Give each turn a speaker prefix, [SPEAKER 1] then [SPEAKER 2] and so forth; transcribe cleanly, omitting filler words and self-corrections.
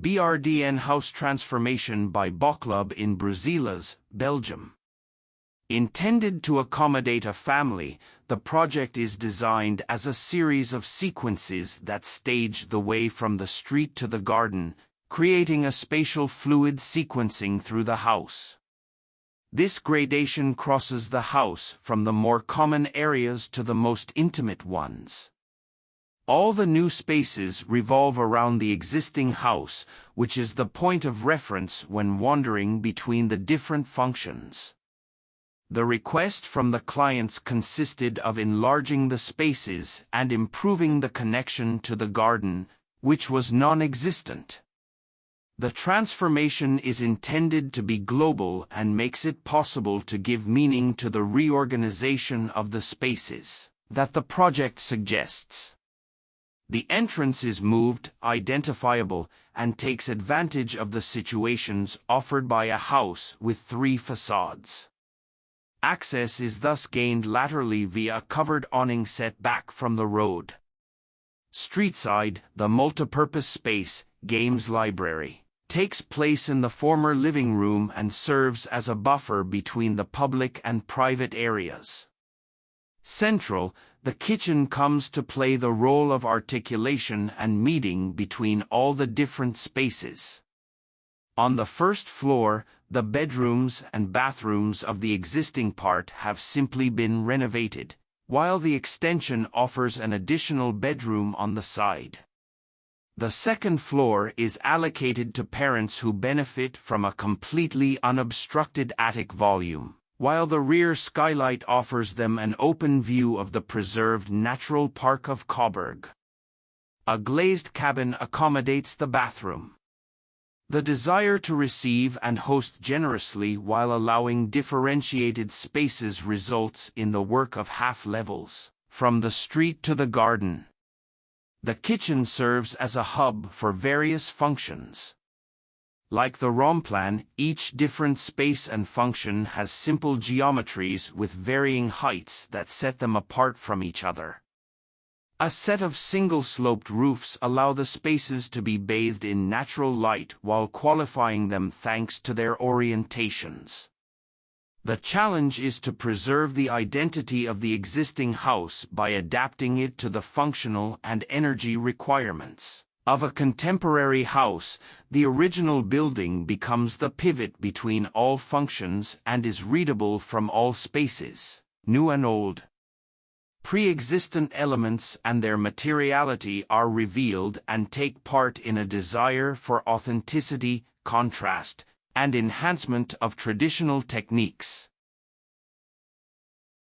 [SPEAKER 1] BRDN house transformation by Bauclub in Bruselas, Belgium. Intended to accommodate a family, the project is designed as a series of sequences that stage the way from the street to the garden, creating a spatial fluid sequencing through the house. This gradation crosses the house from the more common areas to the most intimate ones. All the new spaces revolve around the existing house, which is the point of reference when wandering between the different functions. The request from the clients consisted of enlarging the spaces and improving the connection to the garden, which was non-existent. The transformation is intended to be global and makes it possible to give meaning to the reorganization of the spaces that the project suggests. The entrance is moved, identifiable, and takes advantage of the situations offered by a house with 3 facades. Access is thus gained laterally via a covered awning set back from the road. Streetside, the multipurpose space, games library, takes place in the former living room and serves as a buffer between the public and private areas. Central, the kitchen comes to play the role of articulation and meeting between all the different spaces. On the first floor, the bedrooms and bathrooms of the existing part have simply been renovated, while the extension offers an additional bedroom on the side. The second floor is allocated to parents who benefit from a completely unobstructed attic volume, while the rear skylight offers them an open view of the preserved natural park of Coburg. A glazed cabin accommodates the bathroom. The desire to receive and host generously while allowing differentiated spaces results in the work of half-levels, from the street to the garden. The kitchen serves as a hub for various functions. Like the Romplan, each different space and function has simple geometries with varying heights that set them apart from each other. A set of single-sloped roofs allow the spaces to be bathed in natural light while qualifying them thanks to their orientations. The challenge is to preserve the identity of the existing house by adapting it to the functional and energy requirements of a contemporary house. The original building becomes the pivot between all functions and is readable from all spaces, new and old. Pre-existent elements and their materiality are revealed and take part in a desire for authenticity, contrast, and enhancement of traditional techniques.